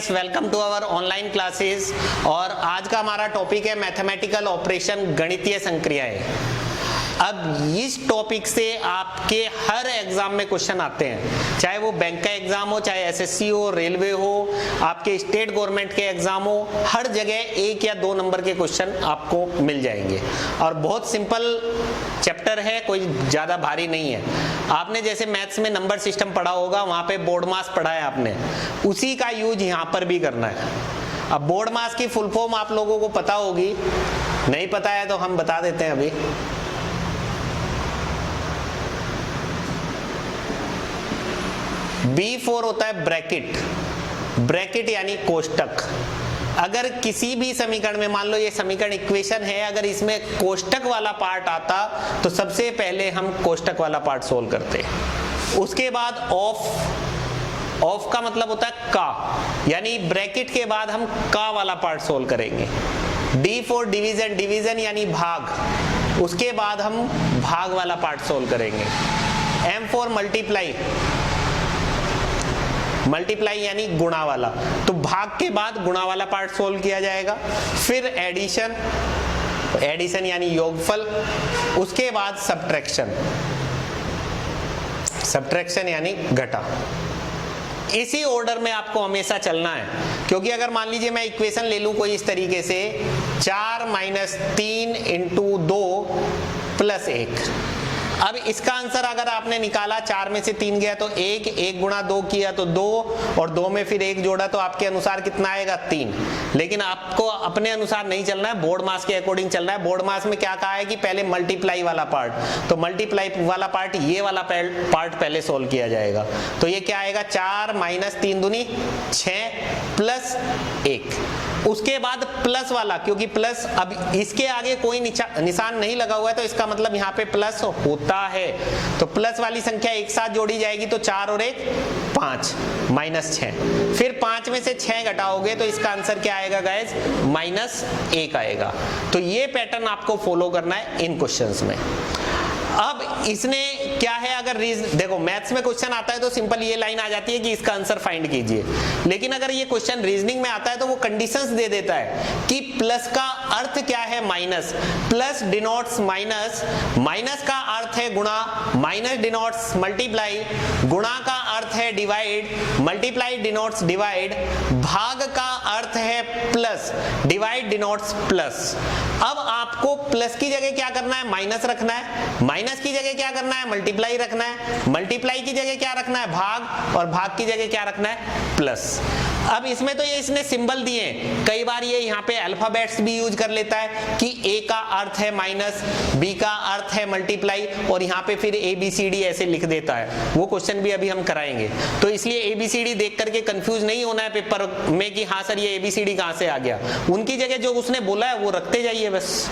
Friends, welcome to our online classes. और आज का हमारा टॉपिक है मैथमेटिकल ऑपरेशन, गणितीय संक्रियाएं। अब इस टॉपिक से आपके हर एग्जाम में क्वेश्चन आते हैं, चाहे वो बैंक का एग्जाम हो, चाहे एसएससी हो, रेलवे हो, आपके स्टेट गवर्नमेंट के एग्जाम हो, हर जगह 1 या 2 नंबर के क्वेश्चन आपको मिल जाएंगे। और बहुत सिंपल चैप्टर है, कोई ज्यादा भारी नहीं है। आपने जैसे मैथ्स में नंबर सिस्टम पढ़ा होगा, वहां पे बोर्ड मास पढ़ा है आपने, उसी का यूज यहाँ पर भी करना है। अब बोर्ड मास की फुल फॉर्म आप लोगों को पता होगी, नहीं पता है तो हम बता देते हैं अभी। B4 होता है ब्रैकेट, ब्रैकेट यानी कोष्टक। अगर किसी भी समीकरण में, मान लो ये समीकरण इक्वेशन है, अगर इसमें कोष्टक वाला पार्ट आता तो सबसे पहले हम कोष्टक वाला पार्ट सोल्व करते। उसके बाद ऑफ, ऑफ का मतलब होता है का, यानी ब्रैकेट के बाद हम का वाला पार्ट सोल्व करेंगे। D4 डिवीजन, डिवीजन यानी भाग, उसके बाद हम भाग वाला पार्ट सोल्व करेंगे। M4 मल्टीप्लाई, मल्टीप्लाई यानी गुणा वाला, तो भाग के बाद गुणा वाला पार्ट सोल्व किया जाएगा। फिर एडिशन, एडिशन यानी योगफल, उसके बाद सब्ट्रैक्शन, सब्ट्रैक्शन यानी घटा। इसी ऑर्डर में आपको हमेशा चलना है, क्योंकि अगर मान लीजिए मैं इक्वेशन ले लूं कोई इस तरीके से, 4 - 3 × 2 + 1। अब इसका आंसर अगर आपने निकाला, 4 में से 3 गया तो 1, 1 × 2 किया तो 2, और 2 में फिर 1 जोड़ा तो आपके अनुसार कितना आएगा, 3। लेकिन आपको अपने अनुसार नहीं चलना है, बोर्ड मास के अकॉर्डिंग चलना है। बोर्ड मास में क्या कहा है कि पहले मल्टीप्लाई वाला पार्ट, तो मल्टीप्लाई वाला पार्ट, ये वाला पार्ट पहले सोल्व किया जाएगा। तो ये क्या आएगा, 4 - 3 दूनी 6 + 1। उसके बाद प्लस वाला, क्योंकि प्लस अब इसके आगे कोई निशान नहीं लगा हुआ है, तो इसका मतलब यहाँ पे प्लस होता है। तो प्लस वाली संख्या एक साथ जोड़ी जाएगी, तो 4 और 1 5 -6। फिर 5 में से 6 घटाओगे तो इसका आंसर क्या आएगा गाइस, -1 आएगा। तो ये पैटर्न आपको फॉलो करना है इन क्वेश्चंस में। अब इसने क्या है, अगर देखो मैथ्स में क्वेश्चन आता है तो सिंपल ये लाइन आ जाती है कि इसका आंसर फाइंड कीजिए। लेकिन अगर ये क्वेश्चन रीजनिंग में आता है तो वो कंडीशंस दे देता है कि प्लस का अर्थ क्या है, minus, plus denotes minus, minus का अर्थ है गुणा, माइनस डिनोट्स मल्टीप्लाई, गुणा का अर्थ है डिवाइड, मल्टीप्लाई डिनोट्स डिवाइड, भाग का अर्थ है प्लस, डिवाइड डिनोट्स प्लस। अब आपको प्लस की जगह क्या करना है, माइनस रखना है, माइनस की जगह क्या करना है, मल्टीप्लाई रखना है, मल्टीप्लाई की जगह क्या रखना है, भाग, और भाग की जगह क्या रखना है, प्लस। अब इसमें तो ये इसने सिंबल दिए, कई बार ये यहाँ पे अल्फाबेट्स भी यूज कर लेता है कि A का अर्थ है माइनस, B का अर्थ है मल्टीप्लाई, और यहाँ पे फिर ABCD ऐसे लिख देता है। वो क्वेश्चन भी अभी हम कराएंगे, तो इसलिए ABCD देख करके कंफ्यूज नहीं होना है पेपर में कि हाँ सर ये ABCD कहाँ से आ गया। उनकी जगह जो उसने बोला है वो रखते जाइए बस।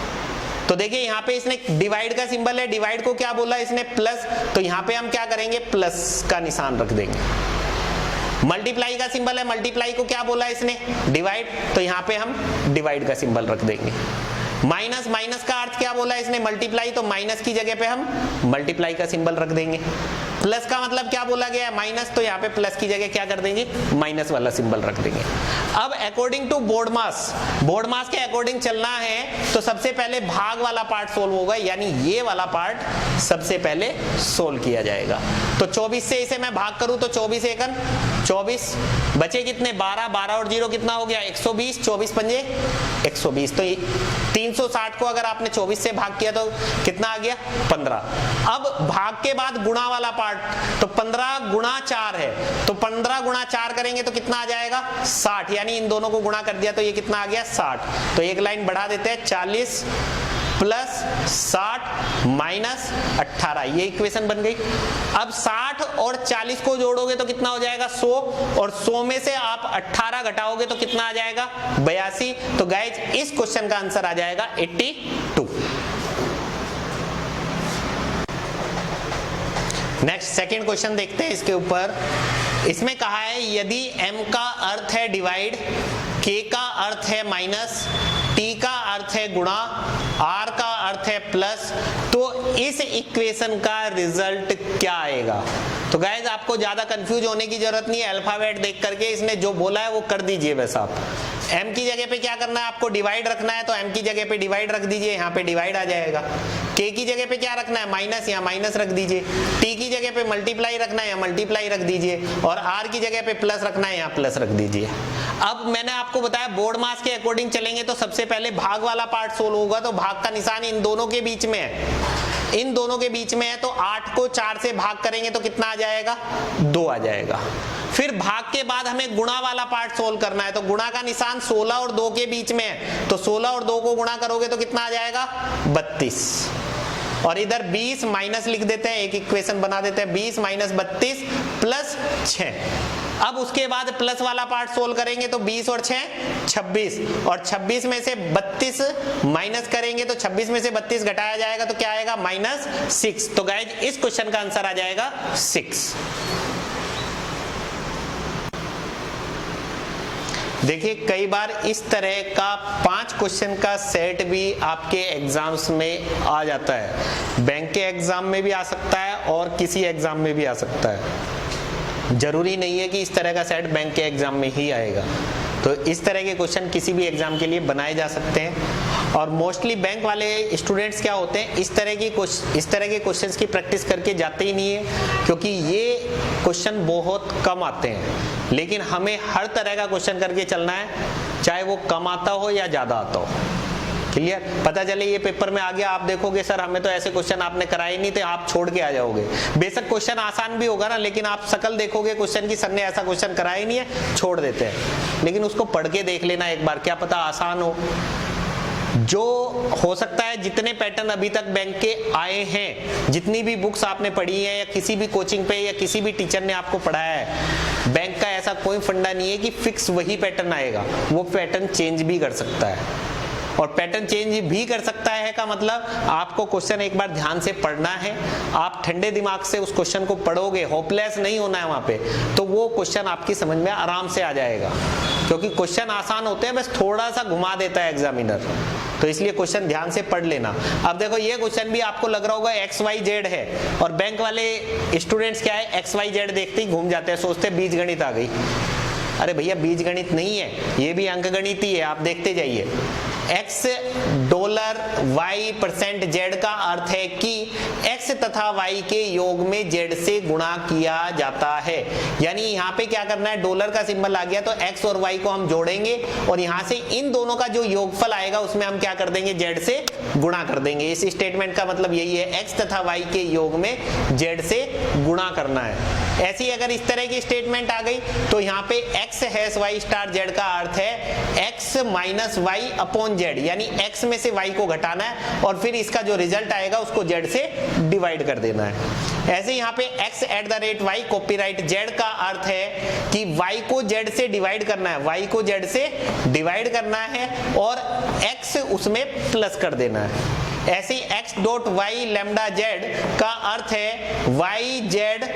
तो देखिए यहाँ पे इसने डिवाइड का सिंबल है, डिवाइड को क्या बोला इसने, प्लस, तो यहाँ पे हम क्या करेंगे, प्लस का निशान रख देंगे। मल्टीप्लाई का सिंबल है, मल्टीप्लाई को क्या बोला इसने, डिवाइड, तो यहाँ पे हम डिवाइड का सिंबल रख देंगे। माइनस, माइनस का अर्थ क्या बोला इसने, मल्टीप्लाई, तो माइनस की जगह पे हम मल्टीप्लाई का सिंबल रख देंगे। प्लस का मतलब क्या बोला गया है, माइनस, तो यहाँ पे प्लस की जगह क्या कर देंगे, माइनस वाला सिंबल रख देंगे। अब according to BODMAS, BODMAS के अकॉर्डिंग चलना है तो सबसे पहले भाग वाला पार्ट सोल्व होगा, यानी ये वाला पार्ट सबसे पहले सोल्व किया जाएगा। तो 24 से इसे मैं भाग करूं तो 24 एकन 24, बचे कितने, 12, 12 और 0 कितना हो गया, 120, 24 पंजे 120। तो 360 को अगर आपने 24 से भाग किया तो कितना आ गया, 15। अब भाग के बाद गुणा वाला पार्ट, तो 15 × 4 है, तो 15 × 4 करेंगे तो कितना आ जाएगा, 60, यानी इन दोनों को गुणा कर दिया तो ये कितना आ गया, 60। तो एक लाइन बढ़ा देते हैं, 40 + 60 - 18, ये इक्वेशन बन गई। अब 60 और 40 को जोड़ोगे तो कितना हो जाएगा, 100, और 100 में से आप 18 घटाओगे तो कितना आ जाएगा, 82। तो गाइज इस क्वेश्चन का आंसर आ जाएगा 82। नेक्स्ट सेकंड क्वेश्चन देखते हैं इसके ऊपर। इसमें कहा है यदि m का अर्थ है डिवाइड, k का अर्थ है माइनस, t का अर्थ है गुणा, r का अर्थ है प्लस, तो इस इक्वेशन का रिजल्ट क्या आएगा? तो गाइज आपको ज्यादा कंफ्यूज होने की जरूरत नहीं है, अल्फाबेट देख करके इसने जो बोला है वो कर दीजिए बस। आप m की जगह पे क्या करना है, आपको डिवाइड रखना है, तो m की जगह पे डिवाइड रख दीजिए, यहाँ पे डिवाइड आ जाएगा। k की जगह पे क्या रखना है, माइनस, यहाँ माइनस रख दीजिए। t की जगह पे मल्टीप्लाई रखना है, यहाँ मल्टीप्लाई रख दीजिए, और r की जगह पे प्लस रखना है, यहाँ प्लस रख दीजिए। अब मैंने आपको बताया बोर्ड मास के अकॉर्डिंग चलेंगे तो सबसे पहले भाग वाला पार्ट सोल्व होगा, तो भाग का निशान इन दोनों के बीच में है, इन दोनों के बीच में है, तो 8 को 4 से भाग करेंगे तो कितना आ जाएगा, 2 आ जाएगा। फिर भाग के बाद हमें गुणा वाला पार्ट सोल्व करना है, तो गुणा का निशान 16 और 2 के बीच में है, तो 16 और 2 को गुणा करोगे तो कितना आ जाएगा, 32। और इधर 20 माइनस लिख देते हैं, एक इक्वेशन बना देते हैं, 20 माइनस 32 प्लस 6। अब उसके बाद प्लस वाला पार्ट सोल्व करेंगे तो 20 और 6 26, और 26 में से 32 माइनस करेंगे तो 26 में से 32 घटाया जाएगा तो क्या आएगा, -6। तो गाइज इस क्वेश्चन का आंसर आ जाएगा 6। देखिए कई बार इस तरह का 5 क्वेश्चन का सेट भी आपके एग्जाम्स में आ जाता है, बैंक के एग्जाम में भी आ सकता है और किसी एग्जाम में भी आ सकता है। जरूरी नहीं है कि इस तरह का सेट बैंक के एग्जाम में ही आएगा, तो इस तरह के क्वेश्चन किसी भी एग्जाम के लिए बनाए जा सकते हैं। और मोस्टली बैंक वाले स्टूडेंट्स क्या होते हैं, इस तरह के क्वेश्चंस की प्रैक्टिस करके जाते ही नहीं है, क्योंकि ये क्वेश्चन बहुत कम आते हैं। लेकिन हमें हर तरह का क्वेश्चन करके चलना है, चाहे वो कम आता हो या ज्यादा आता हो। क्लियर? पता चले ये पेपर में आ गया, आप देखोगे सर हमें तो ऐसे क्वेश्चन आपने कराए नहीं थे, आप छोड़ के आ जाओगे। बेशक क्वेश्चन आसान भी होगा ना, लेकिन आप शकल देखोगे क्वेश्चन की, सर ने ऐसा क्वेश्चन कराया ही नहीं है, छोड़ देते हैं। लेकिन उसको पढ़ के देख लेना एक बार, क्या पता आसान हो। जो हो सकता है जितने पैटर्न अभी तक बैंक के आए हैं, जितनी भी बुक्स आपने पढ़ी है या किसी भी कोचिंग पे या किसी भी टीचर ने आपको पढ़ाया है, बैंक का ऐसा कोई फंडा नहीं है कि फिक्स वही पैटर्न आएगा, वो पैटर्न चेंज भी कर सकता है। और पैटर्न चेंज भी कर सकता है का मतलब आपको क्वेश्चन एक बार ध्यान से पढ़ना है, आप ठंडे दिमाग से उस क्वेश्चन को पढ़ोगे, होपलेस नहीं होना है वहां पे, तो वो क्वेश्चन आपकी समझ में आराम से आ जाएगा। क्योंकि क्वेश्चन आसान होते हैं, बस थोड़ा सा घुमा देता है एग्जामिनर, तो इसलिए क्वेश्चन ध्यान से पढ़ लेना। अब देखो ये क्वेश्चन भी आपको लग रहा होगा XYZ है, और बैंक वाले स्टूडेंट्स क्या है, XYZ देखते ही घूम जाते हैं, सोचते हैं बीज गणित आ गई। अरे भैया बीज गणित नहीं है, ये भी अंक गणित ही है, आप देखते जाइए। x dollar y percent z का अर्थ है कि x तथा y के योग में z से गुणा किया जाता है। यानी यहाँ पे क्या करना है, डॉलर का सिंबल आ गया तो x और y को हम जोड़ेंगे, और यहाँ से इन दोनों का जो योगफल आएगा उसमें हम क्या कर देंगे, z से गुणा कर देंगे। इस स्टेटमेंट का मतलब यही है, x तथा y के योग में z से गुणा करना है। ऐसी अगर इस तरह की स्टेटमेंट आ गई तो यहाँ पे x hash y star z का अर्थ है x minus y upon z, यानी x में से y को घटाना है और फिर इसका जो रिजल्ट आएगा उसको z से डिवाइड कर देना है। ऐसे यहाँ पे x at the rate y copyright z का अर्थ है कि y को z से डिवाइड करना है, y को z से डिवाइड करना है और x उसमें प्लस कर देना है। ऐसे x dot y lambda z का अर्थ है y z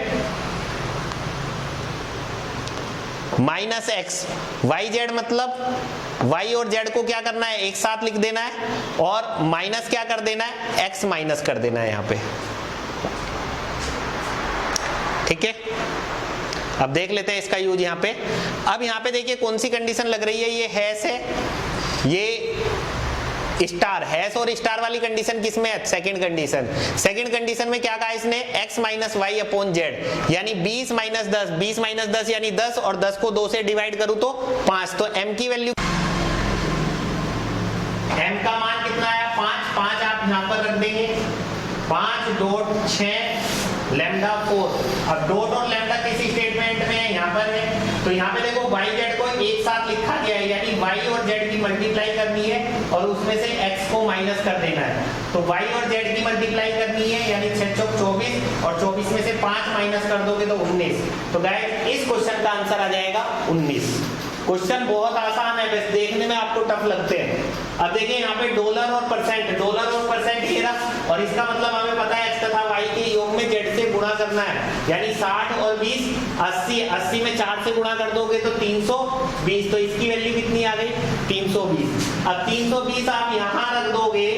minus X, Y Z मतलब y और z को क्या करना है, एक साथ लिख देना है और माइनस क्या कर देना है, x माइनस कर देना है यहाँ पे। ठीक है, अब देख लेते हैं इसका यूज यहाँ पे। अब यहाँ पे देखिए कौन सी कंडीशन लग रही है, ये हैश है, ये स्टार, हैश और स्टार वाली कंडीशन किसमें है, सेकंड कंडीशन। सेकंड कंडीशन में क्या कहा इसने, x minus Y upon Z, यानी 20 माइनस 10, 20 माइनस 10 यानी 10, और 10 को 2 से डिवाइड करूं तो 5, तो m की वैल्यू, m का मान कितना है 5, 5 आप यहां पर रख देंगे, 5 डॉट 6 लैम्डा 4। अब डॉट और लैम्डा किसी स्टेटमेंट में है, यहाँ पर है, तो यहाँ पे देखो y z को एक साथ लिखा गया है, यानी y और z की मल्टीप्लाई करनी है और उसमें से x को माइनस कर देना है। तो y और z की मल्टीप्लाई करनी है, यानी 6 चौक 24, और 24 में से 5 माइनस कर दोगे तो 19। तो गाइस इस क्वेश्चन का आंसर आ जाएगा 19। क्वेश्चन बहुत आसान है, बस देखने में आपको टफ लगते हैं। अब देखिए यहाँ पे डॉलर और परसेंट, डॉलर और परसेंट ये रहा, और इसका मतलब हमें पता है x तथा y के योग में z से गुणा करना है, यानी 60 और 20 80, 80 में 4 से गुणा कर दोगे तो 320, तो इसकी वैल्यू कितनी आ गई 320। अब 320 आप यहाँ रख दोगे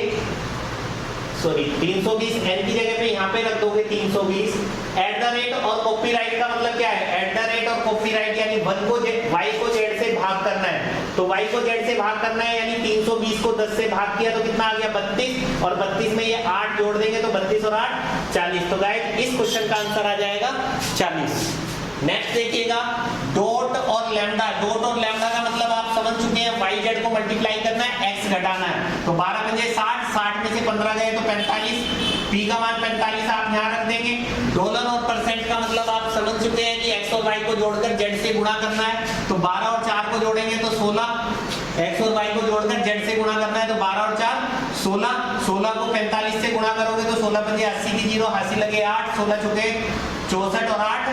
सॉरी 320 n की जगह पे यहाँ पे रख दोगे 320 एट द रेट, और कॉपीराइट का मतलब क्या है, एट द रेट और कॉपीराइट यानी वन को y को z से भाग करना है, तो y को z से भाग करना है यानी 320 को 10 से भाग किया तो कितना आ गया 32, और 32 में ये 8 जोड़ देंगे तो 32 और 8 40। तो गाइस इस क्वेश्चन का आंसर आ जाएगा 40। नेक्स्ट देखिएगा डॉट और लैम्डा। डॉट और लैम्डा का मतलब आप समझ चुके हैं, वाई जेड को मल्टीप्लाई करना है, एक्स घटाना है, तो 12 पंजे 60, 60 में से 15 गए तो 45, पी का मान 45 आप यहाँ रख देंगे। डॉलर और परसेंट का मतलब आप समझ चुके हैं कि एक्स और वाई को जोड़कर जेड से गुणा करना है, तो 12 और 4 को जोड़ेंगे तो 16, एक्स और वाई को जोड़कर जेड से गुणा करना है तो 12 और 4 16, 16 को 45 से गुणा करोगे तो 16 पंजे 80 की 0, 80 लगे 8, 16 चुके 64 और 8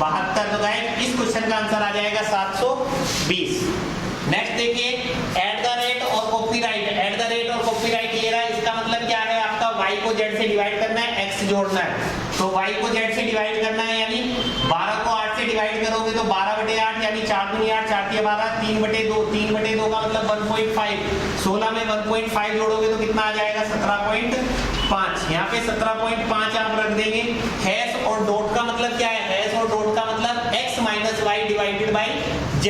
72। तो गाइस इस क्वेश्चन का आंसर आ जाएगा 720। नेक्स्ट देखिए एट द रेट और कॉपीराइट। एट द रेट और कॉपीराइट ये रहा, इसका मतलब क्या है, आपका y को z से डिवाइड करना है, x जोड़ना है, तो y को z से डिवाइड करना है यानी 12 को 8 से डिवाइड करोगे तो 12/8 यानी 4 दूनी 8, 4 तिया 12, 3/2, 3/2 का मतलब 1.5, 16 में 1.5 जोड़ोगे तो कितना आ जाएगा 17.5, यहाँ पे 17.5 आप रख देंगे। हैश और डॉट का मतलब क्या है, हैश और डॉट का मतलब x minus Y divided by z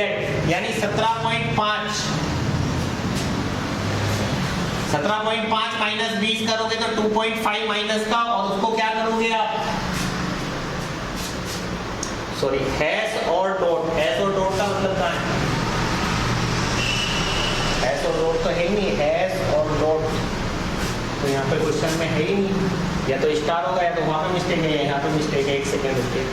यानी 17.5 माइनस 20 करोगे तो 2.5 माइनस का, और उसको क्या करोगे आप, सॉरी हैश और डॉट। हैश और डॉट का मतलब क्या है, हैश और डॉट तो है ही नहीं, हैश और डॉट तो यहाँ पे क्वेश्चन में है ही नहीं, या तो स्टार होगा या तो वहां पे मिस्टेक है, यहाँ पे मिस्टेक है, एक सेकेंड रुकिए।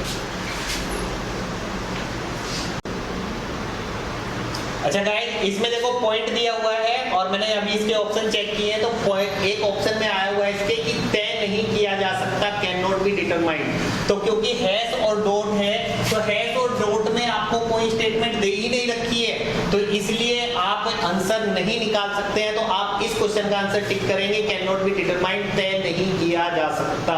अच्छा गाइस इसमें देखो पॉइंट दिया हुआ है और मैंने अभी इसके ऑप्शन चेक किए हैं, तो पॉइंट एक ऑप्शन में आया हुआ है इसके कि तय नहीं किया जा सकता, कैन नॉट बी डिटरमाइंड। तो क्योंकि हैश और डॉट है तो हैश और डॉट में आपको कोई स्टेटमेंट दे ही नहीं रखी है, तो इसलिए आप आंसर नहीं निकाल सकते हैं। तो आप इस क्वेश्चन का आंसर टिक करेंगे, कैन नॉट बी डिटरमाइंड, तय नहीं किया जा सकता।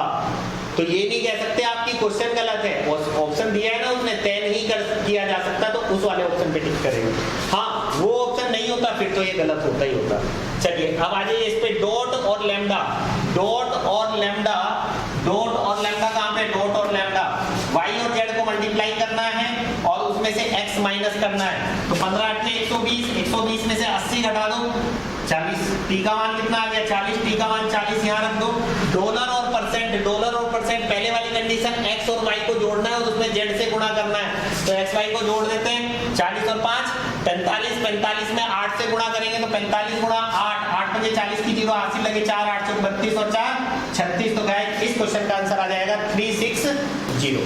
तो ये नहीं कह सकते आपकी क्वेश्चन गलत है, ऑप्शन दिया है ना उसने, तय नहीं किया जा सकता, तो उस वाले ऑप्शन पे टिक करेंगे। हाँ वो ऑप्शन नहीं होता फिर तो ये गलत होता ही होता। चलिए अब आ जाइए इस पे डॉट और लैम्डा। डॉट और लैम्डा, डॉट और लैम्डा कहाँ पे, डॉट और लैम्डा y और z को मल्टीप्लाई करना है और उसमें से x माइनस करना है, तो 15 8 120, 120 में से 80 घटा दो 40, t का मान कितना आ गया 40, t का मान 40 यहाँ रख दो। डॉलर और परसेंट, डॉलर और परसेंट पहले वाली कंडीशन x और y को जोड़ना है और उसमें z से गुणा करना है, तो x y को जोड़ देते हैं, 40 और 5 45, 45 में 8 से गुणा करेंगे तो 45 गुणा 8, 8 पंजे 40 की 0, 80 लगे 4, 8 चौक 32 और 4 36। तो गाइस इस क्वेश्चन का आंसर आ जाएगा 360।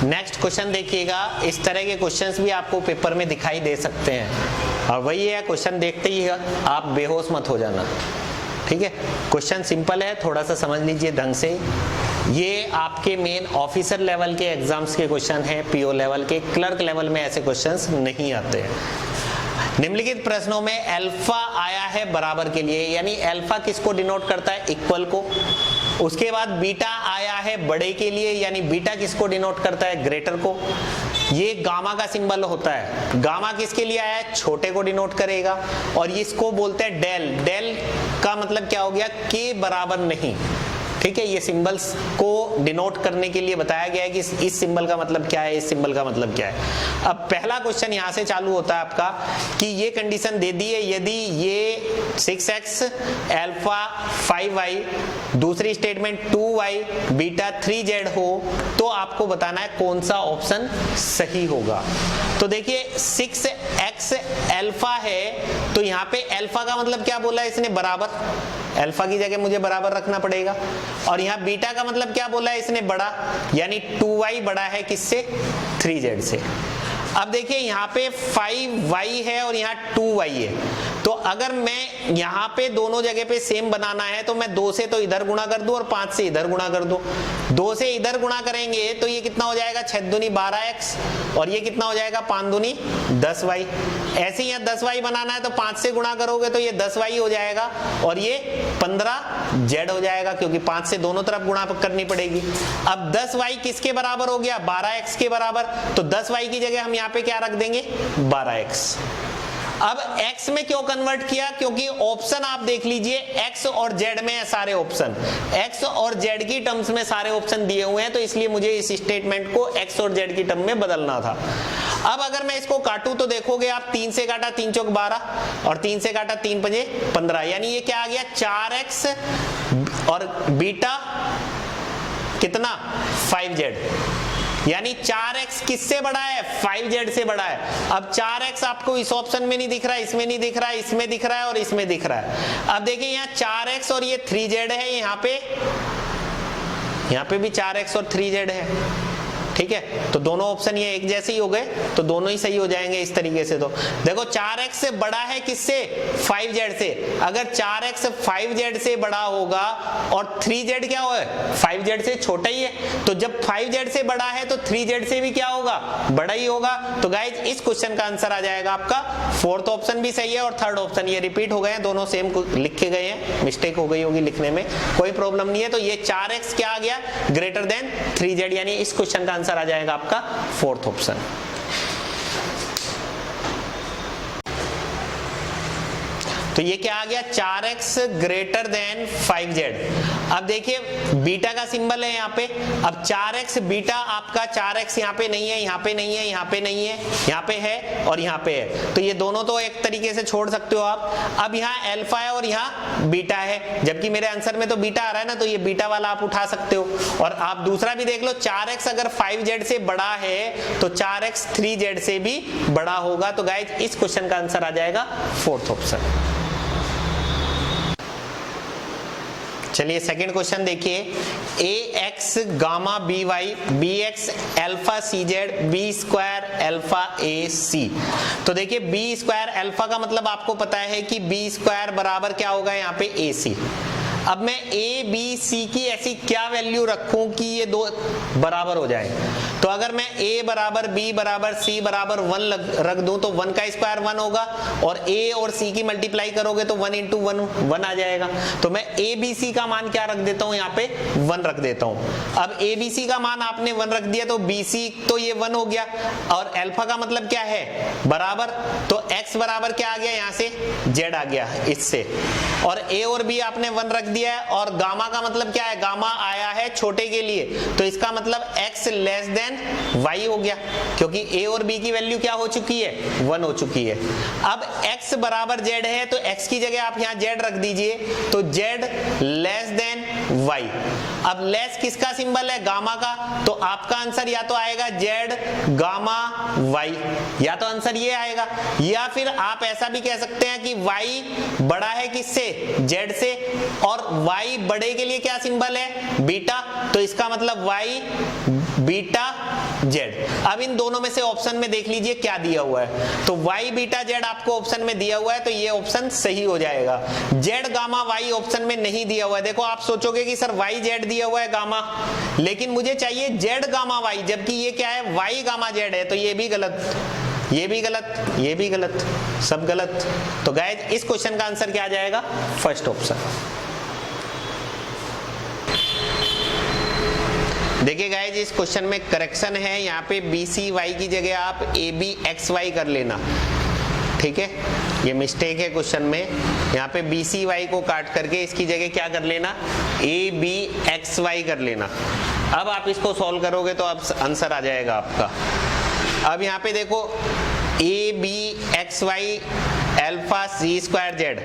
नेक्स्ट क्वेश्चन देखिएगा, इस तरह के क्वेश्चंस भी आपको पेपर में दिखाई दे सकते हैं, और वही है क्वेश्चन देखते ही आप बेहोश मत हो जाना, ठीक है। क्वेश्चन सिंपल है, थोड़ा सा समझ लीजिए ढंग से। ये आपके मेन ऑफिसर लेवल के एग्जाम्स के क्वेश्चन हैं, पीओ लेवल के, क्लर्क लेवल में ऐसे क्वेश्चंस नहीं आते हैं। निम्नलिखित प्रश्नों में अल्फा आया है बराबर के लिए, यानी अल्फा किसको डिनोट करता है, इक्वल को। उसके बाद बीटा आया है बड़े के लिए, यानी बीटा किसको डिनोट करता है, ग्रेटर को। ये गामा का सिंबल होता है, गामा किसके लिए आया है, छोटे को डिनोट करेगा। और इसको बोलते हैं डेल, डेल का मतलब क्या हो गया, के बराबर नहीं, ठीक है। ये सिंबल्स को डिनोट करने के लिए बताया गया है कि इस सिंबल का मतलब क्या है, इस सिंबल का मतलब क्या है। अब पहला क्वेश्चन यहां से चालू होता है आपका कि ये कंडीशन दे दी है, यदि ये 6x अल्फा 5y, दूसरी स्टेटमेंट 2y बीटा 3z हो, तो आपको बताना है कौन सा ऑप्शन सही होगा। तो देखिए 6x अल्फा है, तो यहाँ पे अल्फा का मतलब क्या बोला है इसने, बराबर, अल्फा की जगह मुझे बराबर रखना पड़ेगा। और यहाँ बीटा का मतलब क्या बोला है इसने, बड़ा, यानी 2y बड़ा है किससे, 3z से। अब देखिए यहाँ पे 5y है और यहाँ 2y है, तो अगर मैं यहाँ पे दोनों जगह पे सेम बनाना है तो मैं 2 से तो इधर गुणा कर दूं और 5 से इधर गुणा कर दूं। 2 से इधर गुणा करेंगे तो ये कितना हो जाएगा, 6 दूनी 12x, और ये कितना हो जाएगा, 5 दूनी 10y। ऐसे ही यहाँ 10y बनाना है तो 5 से गुणा करोगे तो ये 10y हो जाएगा और ये 15z हो जाएगा, क्योंकि 5 से दोनों तरफ गुणा करनी पड़ेगी। अब 10y किसके बराबर हो गया, 12x के बराबर, तो 10y की जगह हम यहाँ पे क्या रख देंगे, 12x। अब x में क्यों कन्वर्ट किया, क्योंकि ऑप्शन आप देख लीजिए x और z में है सारे ऑप्शन, x और z की टर्म्स में सारे ऑप्शन दिए हुए हैं, तो इसलिए मुझे इस स्टेटमेंट को x और z की टर्म में बदलना था। अब अगर मैं इसको काटूं तो देखोगे आप 3 से काटा 3 चौक 12 और 3 से काटा 3 पंजे 15, यानी ये क्या आ गया 4x और बीटा कितना 5z, यानी 4x किससे बड़ा है 5z से बड़ा है। अब 4x आपको इस ऑप्शन में नहीं दिख रहा है, इसमें नहीं दिख रहा है, इसमें दिख रहा है और इसमें दिख रहा है। अब देखिए यहाँ 4x और ये 3z है, यहाँ पे भी 4x और 3z है, ठीक है, तो दोनों ऑप्शन ये एक जैसे ही हो गए, तो दोनों ही सही हो जाएंगे इस तरीके से। तो देखो 4x से बड़ा है किससे 5z से, अगर 4x 5z से बड़ा होगा और 3z क्या है 5z से छोटा ही है, तो जब 5z से बड़ा है तो 3z से भी क्या होगा बड़ा ही होगा। तो गाइज इस क्वेश्चन का आंसर आ जाएगा आपका फोर्थ ऑप्शन भी सही है और थर्ड ऑप्शन, ये रिपीट हो गए हैं, दोनों सेम लिखे गए हैं, मिस्टेक हो गई होगी लिखने में, कोई प्रॉब्लम नहीं है। तो ये 4x क्या आ गया ग्रेटर देन 3z, यानी इस क्वेश्चन का आंसर आ जाएगा आपका फोर्थ ऑप्शन। तो ये क्या आ गया 4x ग्रेटर देन 5z। अब देखिए बीटा का सिंबल है यहाँ पे, अब 4x बीटा आपका 4x यहाँ पे नहीं है, यहाँ पे नहीं है, यहाँ पे नहीं है, यहाँ पे है और यहाँ पे है, तो ये दोनों तो एक तरीके से छोड़ सकते हो आप। अब यहाँ अल्फा है और यहाँ बीटा है, जबकि मेरे आंसर में तो बीटा आ रहा है ना, तो ये बीटा वाला आप उठा सकते हो। और आप दूसरा भी देख लो 4x अगर 5z से बड़ा है तो 4x 3z से भी बड़ा होगा। तो गाइज इस क्वेश्चन का आंसर आ जाएगा फोर्थ ऑप्शन। चलिए सेकंड क्वेश्चन देखिए, A X gamma B Y B X alpha C Z B square alpha A C. तो देखिए बी स्क्वायर एल्फा का मतलब आपको पता है कि बी स्क्वायर बराबर क्या होगा यहाँ पे ए सी। अब मैं ए बी सी की ऐसी क्या वैल्यू रखूं कि ये दो बराबर हो जाए, तो अगर मैं a बराबर b बराबर c बराबर 1 रख दूं तो 1 का स्क्वायर 1 होगा और a और c की मल्टीप्लाई करोगे तो 1 इंटू 1 आ जाएगा। तो मैं a b c का मान क्या रख देता हूं यहाँ पे 1 रख देता हूं। अब a b c का मान आपने 1 रख दिया तो b c तो ये 1 हो गया और अल्फा का मतलब क्या है बराबर, तो x बराबर क्या आ गया यहाँ से z आ गया इससे, और a और b आपने 1 रख दिया है और गामा का मतलब क्या है गामा आया है छोटे के लिए, तो इसका मतलब x लेस देन y हो गया, क्योंकि a और b की वैल्यू क्या हो चुकी है 1 हो चुकी है। अब x बराबर z है तो x की जगह आप यहाँ z रख दीजिए, तो z लेस देन y। अब लेस किसका सिंबल है गामा का, तो आपका आंसर या तो आएगा z गामा y, या तो आंसर ये आएगा, या फिर आप ऐसा भी कह सकते हैं कि y बड़ा है किससे z से और y बड़े के लिए क्या सिंबल है बीटा, तो इसका मतलब y बीटा z। अब इन दोनों में से ऑप्शन में देख लीजिए क्या दिया हुआ है, तो y बीटा z आपको ऑप्शन में दिया हुआ है तो ये ऑप्शन सही हो जाएगा। z गामा y ऑप्शन में नहीं दिया हुआ है। देखो आप सोचोगे कि सर y z दिया हुआ है गामा, लेकिन मुझे चाहिए z गामा y, जबकि ये क्या है y गामा z है, तो ये भी गलत, ये भी गलत, ये भी गलत, सब गलत। तो गाइस इस क्वेश्चन का आंसर क्या आ जाएगा फर्स्ट ऑप्शन। देखिए गाइस इस क्वेश्चन में करेक्शन है, यहाँ पे बी सी वाई की जगह आप ए बी एक्स वाई कर लेना, ठीक है, ये मिस्टेक है क्वेश्चन में। यहाँ पे बी सी वाई को काट करके इसकी जगह क्या कर लेना ए बी एक्स वाई कर लेना। अब आप इसको सॉल्व करोगे तो अब आंसर आ जाएगा आपका। अब यहाँ पे देखो A B X Y alpha C square Z,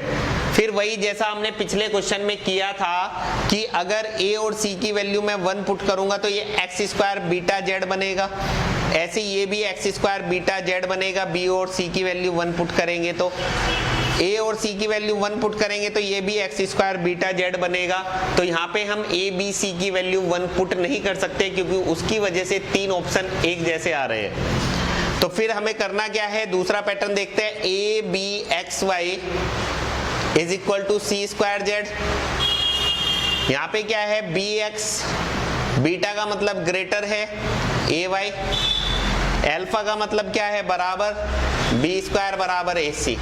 फिर वही जैसा हमने पिछले क्वेश्चन में किया था कि अगर a और c की वैल्यू मैं 1 पुट करूंगा तो ये एक्स स्क्वायर बीटा जेड बनेगा, ऐसे ये भी एक्स स्क्वायर बीटा जेड बनेगा। b और c की वैल्यू 1 पुट करेंगे तो a और c की वैल्यू 1 पुट करेंगे तो ये भी एक्स स्क्वायर बीटा जेड बनेगा। तो यहाँ पे हम a b c की वैल्यू 1 पुट नहीं कर सकते क्योंकि उसकी वजह से तीन ऑप्शन एक जैसे आ रहे हैं। तो फिर हमें करना क्या है, दूसरा पैटर्न देखते हैं, A B X Y is equal to C square Z. यहाँ पे क्या है बी एक्स, बीटा का मतलब ग्रेटर है ए वाई, एल्फा का मतलब क्या है बराबर बी स्क्वायर बराबर ए सी।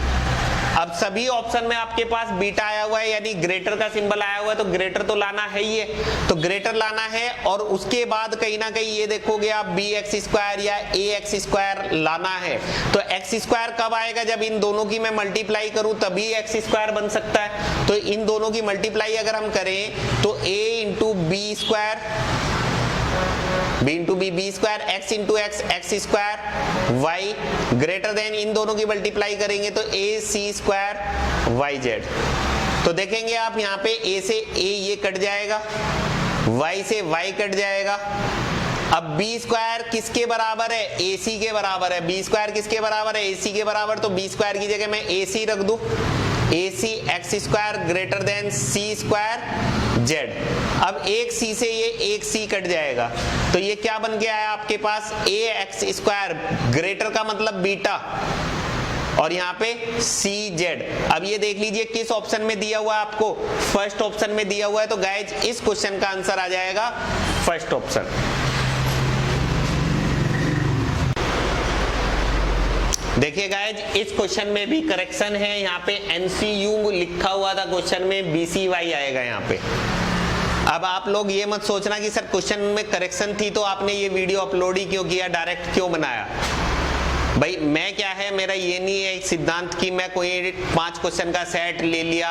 अब सभी ऑप्शन में आपके पास बीटा आया हुआ है, यानी ग्रेटर का सिंबल आया हुआ है, तो ग्रेटर तो लाना है ही है, तो ग्रेटर लाना है। और उसके बाद कहीं ना कहीं ये देखोगे आप बी एक्स स्क्वायर या ए एक्स स्क्वायर लाना है। तो एक्स स्क्वायर कब आएगा? जब इन दोनों की मैं मल्टीप्लाई करूं तभी एक्स स्क्वायर बन सकता है। तो इन दोनों की मल्टीप्लाई अगर हम करें तो a into B square, b into B square, x into X square, y greater than, इन दोनों की मल्टीप्लाई करेंगे तो a c square Y Z. तो देखेंगे आप यहाँ पे a से a ये कट जाएगा, y से y कट जाएगा। अब b स्क्वायर किसके बराबर है? ac के बराबर है। b स्क्वायर किसके बराबर है? ac के बराबर। तो b स्क्वायर की जगह मैं ac रख दूं, ac x square greater than c square Z. अब एक c से ये एक c कट जाएगा, तो ये क्या बन गया है आपके पास? a एक्स स्क्वायर ग्रेटर का मतलब बीटा, और यहाँ पे सी जेड। अब ये देख लीजिए किस ऑप्शन में दिया हुआ है आपको? फर्स्ट ऑप्शन में दिया हुआ है। तो गाइज इस क्वेश्चन का आंसर आ जाएगा फर्स्ट ऑप्शन। देखिए गाइज इस क्वेश्चन में भी करेक्शन है, यहाँ पे एनसीयू लिखा हुआ था क्वेश्चन में, बीसीवाई आएगा यहाँ पे। अब आप लोग ये मत सोचना कि सर क्वेश्चन में करेक्शन थी तो आपने ये वीडियो अपलोड ही क्यों किया, डायरेक्ट क्यों बनाया। भाई मैं क्या है, मेरा ये नहीं है सिद्धांत कि मैं कोई 5 क्वेश्चन का सेट ले लिया,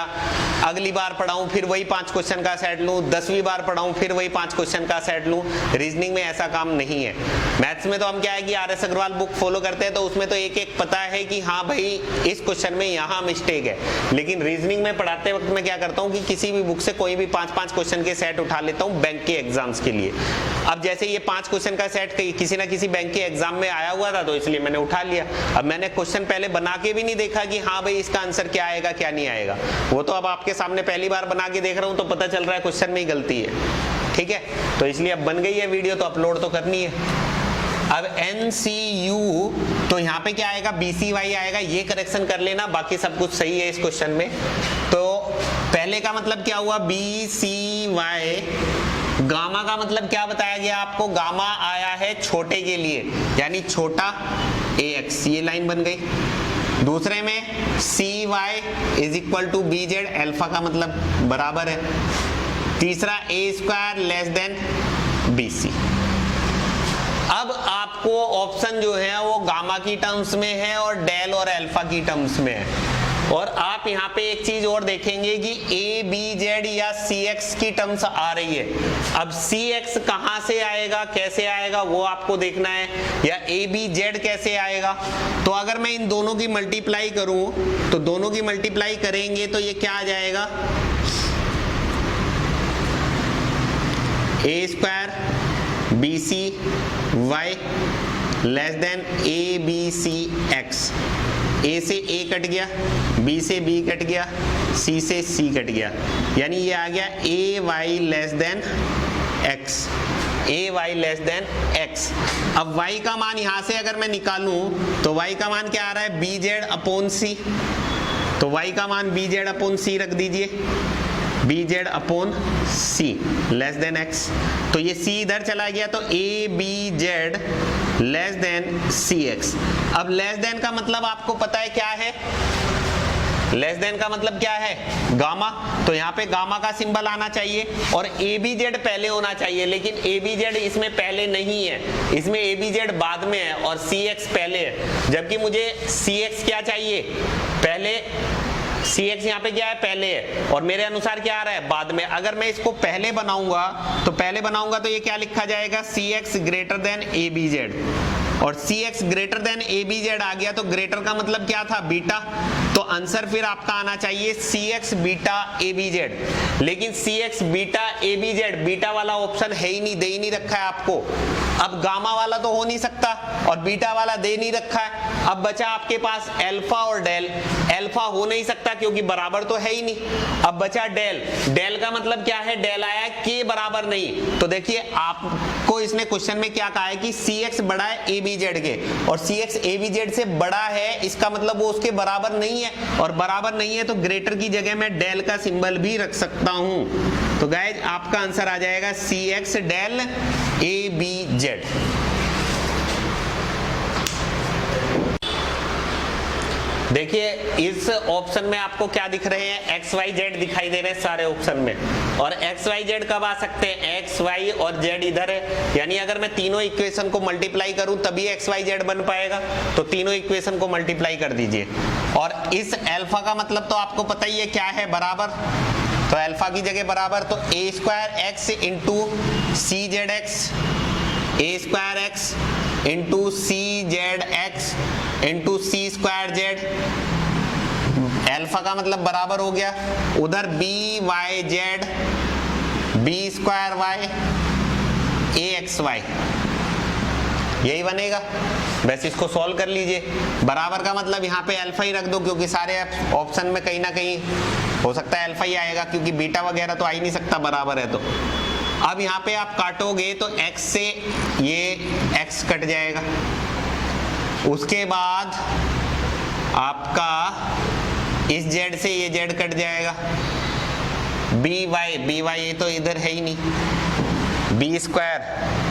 अगली बार पढ़ाऊं फिर वही 5 क्वेश्चन का सेट लूं, 10वीं बार पढ़ाऊं फिर वही 5 क्वेश्चन का सेट लूं। रीजनिंग में ऐसा काम नहीं है। मैथ्स में तो हम क्या है कि R S Agarwal book follow करते हैं, तो उसमें तो एक एक पता है कि हाँ भाई इस क्वेश्चन में यहाँ मिस्टेक है। लेकिन रीजनिंग में पढ़ाते वक्त मैं क्या करता हूँ कि किसी भी बुक से कोई भी 5-5 क्वेश्चन के सेट उठा लेता हूँ बैंक के एग्जाम्स के लिए। अब जैसे ये 5 क्वेश्चन का सेट किसी ना किसी बैंक के एग्जाम में आया हुआ था, तो इसलिए मैंने उठा लिया। अब मैंने क्वेश्चन पहले बना के भी नहीं देखा कि हाँ भाई इसका आंसर क्या आएगा क्या नहीं आएगा, वो तो अब आपके सामने पहली बार बना के देख रहा हूँ तो पता चल रहा है क्वेश्चन में ही गलती है। ठीक है, तो इसलिए अब बन गई है वीडियो तो अपलोड तो करनी है। अब NCU तो यहाँ पे क्या आएगा? BCY आएगा, ये करेक्शन कर लेना, बाकी सब कुछ सही है इस क्वेश्चन में। तो पहले का मतलब क्या हुआ? BCY। गामा का मतलब क्या बताया गया आपको? गामा आया है छोटे के लिए, यानी छोटा AX, ये लाइन बन गई। दूसरे में CY is equal to BZ, alpha का मतलब बराबर है। तीसरा A square less than BC। अब आपको ऑप्शन जो है वो गामा की टर्म्स में है और डेल और अल्फा की टर्म्स में है। और आप यहाँ पे एक चीज और देखेंगे कि ABZ या CX की टर्म्स आ रही है। अब CX कहाँ से आएगा, कैसे आएगा, वो आपको देखना है, या ABZ कैसे आएगा। तो अगर मैं इन दोनों की मल्टीप्लाई करूं तो दोनों की मल्टीप्लाई करेंगे तो ये क्या आ जाएगा? A square BCY less than ABCX। A से A कट गया, B से B कट गया, C से C कट गया, यानी ये आ गया AY less than X। AY less than X। अब Y का मान यहां से अगर मैं निकालूं तो Y का मान क्या आ रहा है? BZ upon C। तो Y का मान BZ अपॉन C रख दीजिए, BZ upon C less than X। तो ये C इधर चला गया तो ABZ लेस देन CX। अब लेस देन का मतलब आपको पता है क्या है? लेस देन का मतलब क्या है? गामा। तो यहाँ पे गामा का सिंबल आना चाहिए और ABZ पहले होना चाहिए, लेकिन ABZ इसमें पहले नहीं है, इसमें ABZ बाद में है और CX पहले है। जबकि मुझे CX क्या चाहिए? पहले। CX यहाँ पे क्या है? पहले है, और मेरे अनुसार क्या आ रहा है? बाद में। अगर मैं इसको पहले बनाऊंगा तो ये क्या लिखा जाएगा? CX greater than ABZ। और CX ग्रेटर देन ABZ आ गया तो ग्रेटर का मतलब क्या था? बीटा। तो आंसर फिर आपका आना चाहिए CX बीटा ABZ। लेकिन CX बीटा ABZ, बीटा वाला ऑप्शन है ही नहीं, दे ही नहीं रखा है आपको। अब गामा वाला तो हो नहीं सकता और बीटा वाला दे नहीं रखा है। अब बचा आपके पास अल्फा और डेल। अल्फा हो नहीं सकता क्योंकि बराबर तो है ही नहीं। अब बचा डेल। डेल का मतलब क्या है? डेल आया के बराबर नहीं। तो देखिए आपको इसने क्वेश्चन में क्या कहा है कि CX बड़ा है ABZ के, और CX ABZ से बड़ा है, इसका मतलब वो उसके बराबर नहीं है, और बराबर नहीं है तो ग्रेटर की जगह मैं डेल का सिंबल भी रख सकता हूं। तो गाइज आपका आंसर आ जाएगा CX डेल ABZ। देखिए इस ऑप्शन में आपको क्या दिख रहे हैं, एक्स वाई जेड दिखाई दे रहे हैं सारे ऑप्शन में। और एक्स वाई जेड कब आ सकते हैं, एक्स वाई और जेड इधर है, यानी अगर मैं तीनों इक्वेशन को मल्टीप्लाई करूं तभी एक्स वाई जेड बन पाएगा। तो तीनों इक्वेशन को मल्टीप्लाई कर दीजिए। और इस अल्फा का मतलब तो आपको पता ही है क्या है, बराबर। तो अल्फा की जगह बराबर, तो A square X into C Z X, A square X into C Z X into C square Z. Alpha का मतलब बराबर हो गया, उधर B Y Z, B square Y, A X Y, यही बनेगा। बस इसको सॉल्व कर लीजिए। बराबर का मतलब यहाँ पे अल्फा ही रख दो, क्योंकि सारे ऑप्शन में कहीं ना कहीं हो सकता है अल्फा ही आएगा, क्योंकि बीटा वगैरह तो आ ही नहीं सकता बराबर है तो। अब यहाँ पे आप काटोगे तो x से ये x कट जाएगा, उसके बाद आपका इस z से ये z कट जाएगा, बी वाई ये तो इधर है ही नहीं, बी स्क्वायर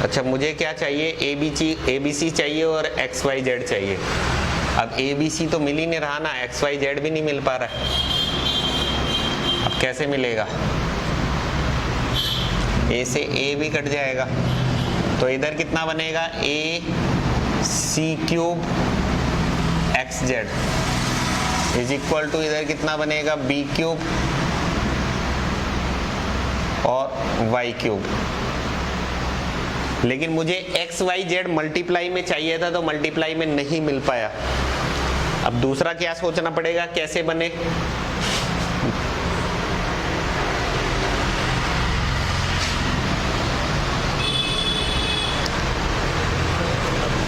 अच्छा मुझे क्या चाहिए, ए बी सी चाहिए और एक्स वाई जेड चाहिए। अब ए बी सी तो मिल ही नहीं रहा ना, एक्स वाई जेड भी नहीं मिल पा रहा है। अब कैसे मिलेगा, ए से ए भी कट जाएगा, तो इधर कितना बनेगा, A C cube X Z is equal to इधर कितना बनेगा, बी क्यूब और वाई क्यूब। लेकिन मुझे एक्स वाई जेड मल्टीप्लाई में चाहिए था, तो मल्टीप्लाई में नहीं मिल पाया। अब दूसरा क्या सोचना पड़ेगा, कैसे बने।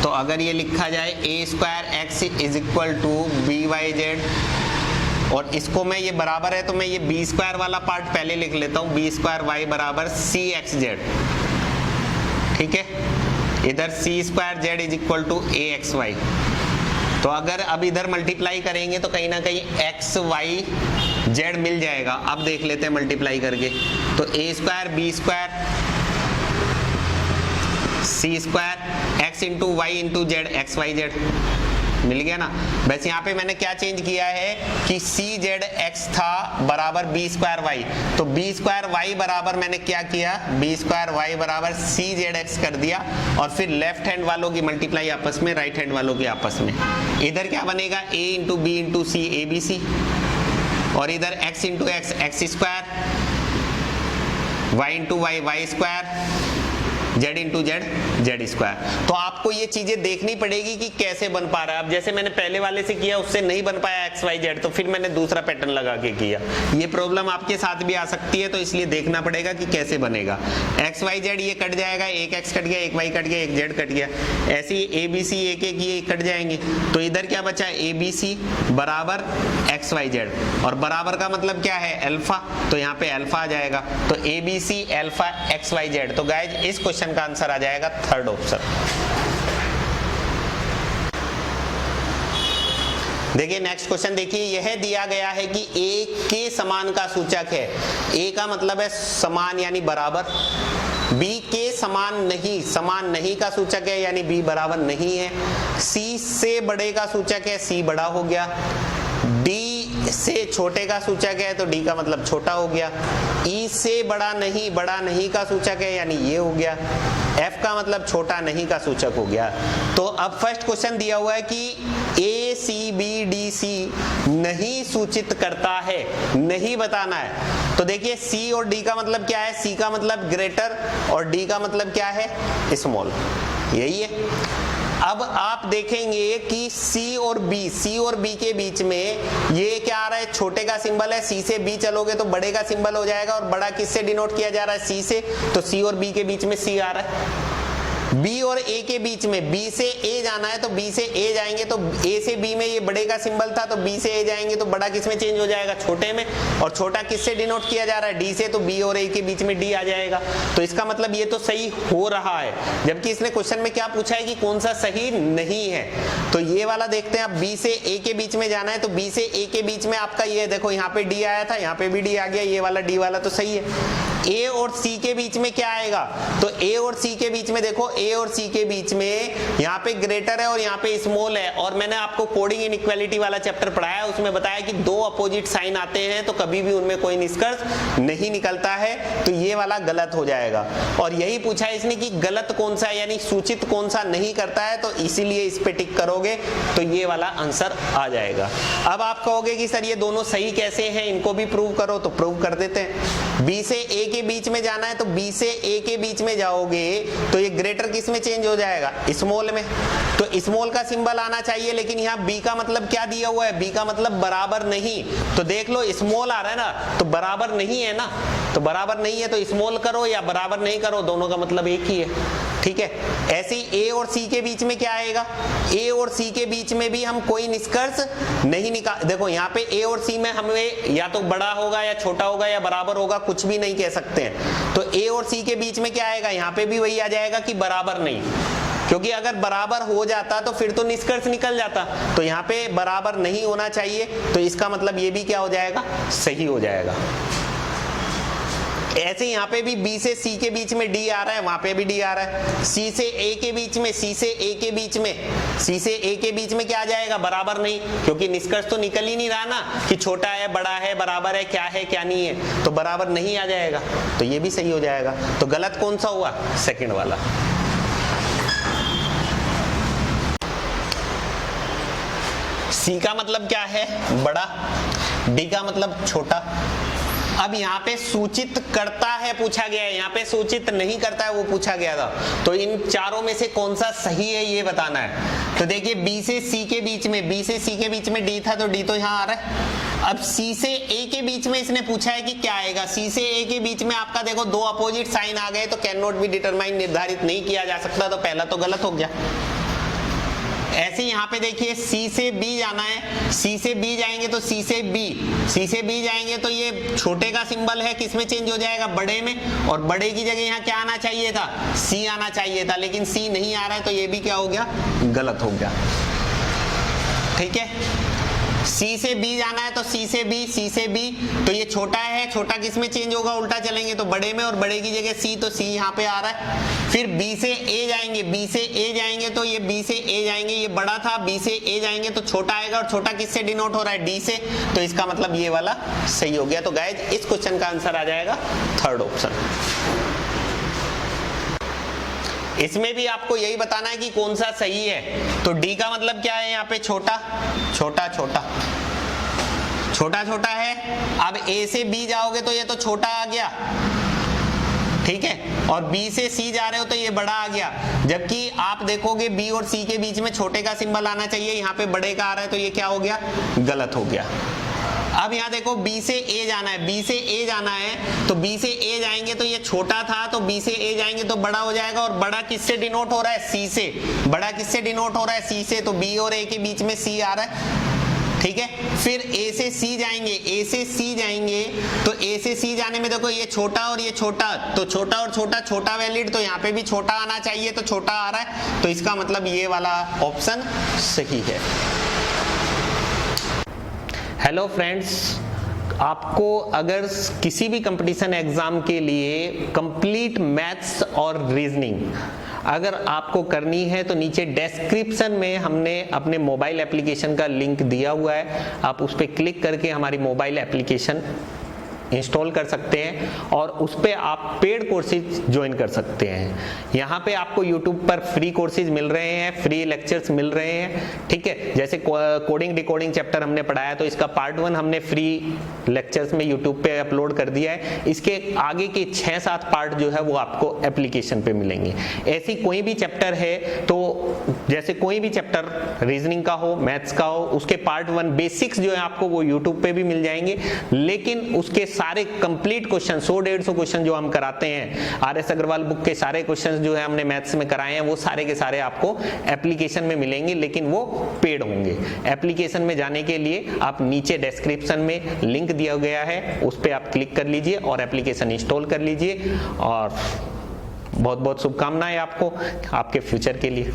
तो अगर ये लिखा जाए A square X is equal to B Y Z, और इसको मैं ये बराबर है तो मैं ये बी स्क्वायर वाला पार्ट पहले लिख लेता हूं, बी स्क्वायर वाई बराबर सी एक्स जेड, ठीक है। इधर C square Z is equal to A X Y. तो अगर अब इधर मल्टीप्लाई करेंगे तो कहीं ना कहीं एक्स वाई जेड मिल जाएगा। अब देख लेते हैं मल्टीप्लाई करके, तो A square B square C square X into Y into Z X Y Z मिल गया ना। बस यहाँ पे मैंने क्या चेंज किया है कि सी जेड एक्स था बराबर बी स्क्वायर वाई, तो बी स्क्वायर वाई बराबर मैंने क्या किया, बी स्क्वायर वाई बराबर सी जेड एक्स कर दिया, और फिर लेफ्ट हैंड वालों की मल्टीप्लाई आपस में, राइट हैंड वालों की आपस में। इधर क्या बनेगा, A into B into C A B C, और इधर X into X X square, Y into Y Y square, Z into Z Z square. तो आपको ये चीजें देखनी पड़ेगी कि कैसे बन पा रहा है। अब जैसे मैंने पहले वाले से किया उससे नहीं बन पाया एक्स वाई जेड, तो फिर मैंने दूसरा पैटर्न लगा के किया। ये प्रॉब्लम आपके साथ भी आ सकती है, तो इसलिए देखना पड़ेगा कि कैसे बनेगा। एक्स वाई जेड ये कट जाएगा, एक एक्स कट गया, एक वाई कट गया, एक जेड कट गया, ऐसे ही ए बी सी एक एक ये कट जाएंगे। तो इधर क्या बचा, ए बी सी बराबर एक्स वाई जेड, और बराबर का मतलब क्या है, अल्फा, तो यहाँ पे अल्फा आ जाएगा। तो A B C alpha X Y Z. तो गाइज इस क्वेश्चन का आंसर आ जाएगा थर्ड ऑप्शन। देखिए नेक्स्ट क्वेश्चन देखिए, यह दिया गया है कि ए के समान का सूचक है। ए का मतलब है समान यानी बराबर, बी के समान नहीं का सूचक है यानी बी बराबर नहीं है, सी से बड़े का सूचक है, सी बड़ा हो गया, डी से छोटे का सूचक है तो डी का मतलब छोटा हो गया, ई से बड़ा नहीं का सूचक है यानी ये हो गया, एफ का मतलब छोटा नहीं का सूचक हो गया। तो अब फर्स्ट क्वेश्चन दिया हुआ है कि ए सी बी डी सी नहीं सूचित करता है, नहीं बताना है। तो देखिए सी और डी का मतलब क्या है, सी का मतलब ग्रेटर और डी का मतलब क्या है, स्मॉल, यही है। अब आप देखेंगे कि सी और बी के बीच में ये क्या आ रहा है, छोटे का सिंबल है, सी से बी चलोगे तो बड़े का सिंबल हो जाएगा, और बड़ा किससे डिनोट किया जा रहा है, सी से, तो सी और बी के बीच में सी आ रहा है। बी और ए के बीच में, बी से ए जाना है तो बी से ए जाएंगे, तो ए से बी में ये बड़े का सिंबल था तो बी से ए जाएंगे तो बड़ा किस में चेंज हो जाएगा, छोटे में। और छोटा किससे डिनोट किया जा रहा है, डी से, तो बी और ए के बीच में डी आ जाएगा। तो इसका मतलब ये तो सही हो रहा है, जबकि इसने क्वेश्चन में क्या पूछा है कि कौन सा सही नहीं है। तो ये वाला देखते हैं, अब बी से ए के बीच में जाना है तो बी से ए के बीच में आपका ये देखो यहाँ पे डी आया था, यहाँ पे भी डी आ गया, ये वाला डी वाला तो सही है। ए और सी के बीच में क्या आएगा, तो ए और सी के बीच में देखो, ए और सी के बीच में यहाँ पे ग्रेटर है और यहाँ पे स्मॉल है। और मैंने आपको कोडिंग इनइक्वालिटी वाला चैप्टर पढ़ाया है, उसमें बताया कि दो अपोजिट साइन आते हैं तो कभी भी उनमें कोई निष्कर्ष नहीं निकलता है, तो ये वाला गलत हो जाएगा। और यही पूछा है इसने कि गलत कौन सा है, यानी सूचित कौन सा नहीं करता है, तो इसीलिए इस पे टिक करोगे तो ये वाला आंसर आ जाएगा। अब आप कहोगे कि सर ये दोनों सही कैसे हैं, इनको भी प्रूव करो, तो प्रूव कर देते हैं। बी से ए के बीच में जाना है तो बी से ए के बीच में जाओगे तो ये ग्रेटर किस में चेंज हो जाएगा, स्मॉल में। तो स्मॉल का सिंबल आना चाहिए, लेकिन यहाँ बी का मतलब क्या दिया हुआ है, बी का मतलब बराबर नहीं। तो देख लो स्मॉल आ रहा है ना, तो बराबर नहीं है ना, तो बराबर नहीं है तो स्मॉल करो या बराबर नहीं करो, दोनों का मतलब एक ही है, ठीक है। ऐसे ही ए और सी के बीच में क्या आएगा, ए और सी के बीच में भी हम कोई निष्कर्ष नहीं निकाल, देखो यहाँ पे ए और सी में हमें या तो बड़ा होगा या छोटा होगा या बराबर होगा, कुछ भी नहीं कह सकते हैं। तो ए और सी के बीच में क्या आएगा, यहाँ पे भी वही आ जाएगा कि बराबर नहीं, क्योंकि अगर बराबर हो जाता तो फिर तो निष्कर्ष निकल जाता, तो यहाँ पे बराबर नहीं होना चाहिए, तो इसका मतलब ये भी क्या हो जाएगा, सही हो जाएगा। ऐसे यहाँ पे भी बी से सी के बीच में डी आ रहा है, वहां पे भी डी आ रहा है। सी से ए के बीच में, सी से ए के बीच में, सी से ए के बीच में क्या आ जाएगा, बराबर नहीं, क्योंकि निष्कर्ष तो निकल ही नहीं रहा ना कि छोटा है बड़ा है बराबर है क्या नहीं है, तो बराबर नहीं आ जाएगा, तो ये भी सही हो जाएगा। तो गलत कौन सा हुआ, सेकंड वाला। सी का मतलब क्या है, बड़ा, डी का मतलब छोटा। अब यहाँ पे सूचित करता है पूछा गया है, यहाँ पे सूचित नहीं करता है वो पूछा गया था, तो इन चारों में से कौन सा सही है ये बताना है। तो देखिए बी से सी के बीच में, बी से सी के बीच में डी था तो डी तो यहाँ आ रहा है। अब सी से ए के बीच में इसने पूछा है कि क्या आएगा, सी से ए के बीच में आपका देखो दो अपोजिट साइन आ गए तो कैन नॉट बी डिटरमाइन, निर्धारित नहीं किया जा सकता, तो पहला तो गलत हो गया। ऐसे यहाँ पे देखिए सी से बी जाना है, सी से बी जाएंगे तो सी से बी, सी से बी जाएंगे तो ये छोटे का सिंबल है, किस में चेंज हो जाएगा, बड़े में। और बड़े की जगह यहाँ क्या आना चाहिए था, सी आना चाहिए था, लेकिन सी नहीं आ रहा है तो ये भी क्या हो गया, गलत हो गया, ठीक है। सी से बी जाना है तो सी से बी, सी से बी, तो ये छोटा है, छोटा किस में चेंज होगा, उल्टा चलेंगे तो बड़े में, और बड़े की जगह सी, तो सी यहाँ पे आ रहा है। फिर बी से ए जाएंगे, बी से ए जाएंगे तो ये बी से ए जाएंगे, ये बड़ा था, बी से ए जाएंगे तो छोटा आएगा, और छोटा किससे डिनोट हो रहा है, डी से, तो इसका मतलब ये वाला सही हो गया। तो गाइस इस क्वेश्चन का आंसर आ जाएगा थर्ड ऑप्शन। इसमें भी आपको यही बताना है कि कौन सा सही है। तो डी का मतलब क्या है, यहाँ पे छोटा छोटा छोटा छोटा छोटा है। अब ए से बी जाओगे तो ये तो छोटा आ गया, ठीक है, और बी से सी जा रहे हो तो ये बड़ा आ गया, जबकि आप देखोगे बी और सी के बीच में छोटे का सिंबल आना चाहिए, यहाँ पे बड़े का आ रहा है तो ये क्या हो गया, गलत हो गया। अब यहाँ देखो बी से ए जाना है, बी से ए जाना है तो बी से ए जाएंगे तो ये छोटा था, तो बी से ए जाएंगे तो बड़ा हो जाएगा, और बड़ा किससे डिनोट हो रहा है, सी से, बड़ा किससे डिनोट हो रहा है, सी से, तो बी और ए के बीच में सी आ रहा है, ठीक है। फिर ए से सी जाएंगे, ए से सी जाएंगे तो ए से सी जाने में देखो ये छोटा और ये छोटा, तो छोटा और छोटा छोटा वैलिड, तो यहाँ पे भी छोटा आना चाहिए तो छोटा आ रहा है, तो इसका मतलब ये वाला ऑप्शन सही है। हेलो फ्रेंड्स, आपको अगर किसी भी कंपटीशन एग्जाम के लिए कंप्लीट मैथ्स और रीजनिंग अगर आपको करनी है तो नीचे डिस्क्रिप्शन में हमने अपने मोबाइल एप्लीकेशन का लिंक दिया हुआ है, आप उस पर क्लिक करके हमारी मोबाइल एप्लीकेशन इंस्टॉल कर सकते हैं और उस पे आप पेड कोर्सेज ज्वाइन कर सकते हैं। यहाँ पे आपको YouTube पर फ्री कोर्सेज मिल रहे हैं, फ्री लेक्चर्स मिल रहे हैं, ठीक है। जैसे कोडिंग डिकोडिंग चैप्टर हमने पढ़ाया तो इसका पार्ट 1 हमने फ्री लेक्चर्स में YouTube पे अपलोड कर दिया है, इसके आगे के 6-7 पार्ट जो है वो आपको एप्लीकेशन पे मिलेंगे। ऐसी कोई भी चैप्टर है तो जैसे कोई भी चैप्टर रीजनिंग का हो, मैथ्स का हो, उसके पार्ट 1 बेसिक्स जो है आपको वो YouTube पे भी मिल जाएंगे, लेकिन उसके सारे कंप्लीट क्वेश्चन 100-150 क्वेश्चन जो हम कराते हैं RS अग्रवाल बुक के सारे क्वेश्चन जो है हमने मैथ्स में कराए हैं वो सारे के सारे आपको एप्लीकेशन में मिलेंगे, लेकिन वो पेड होंगे। एप्लीकेशन में जाने के लिए आप नीचे डिस्क्रिप्शन में लिंक दिया गया है, उस पर आप क्लिक कर लीजिए और एप्लीकेशन इंस्टॉल कर लीजिए। और बहुत बहुत शुभकामनाएं आपको आपके फ्यूचर के लिए।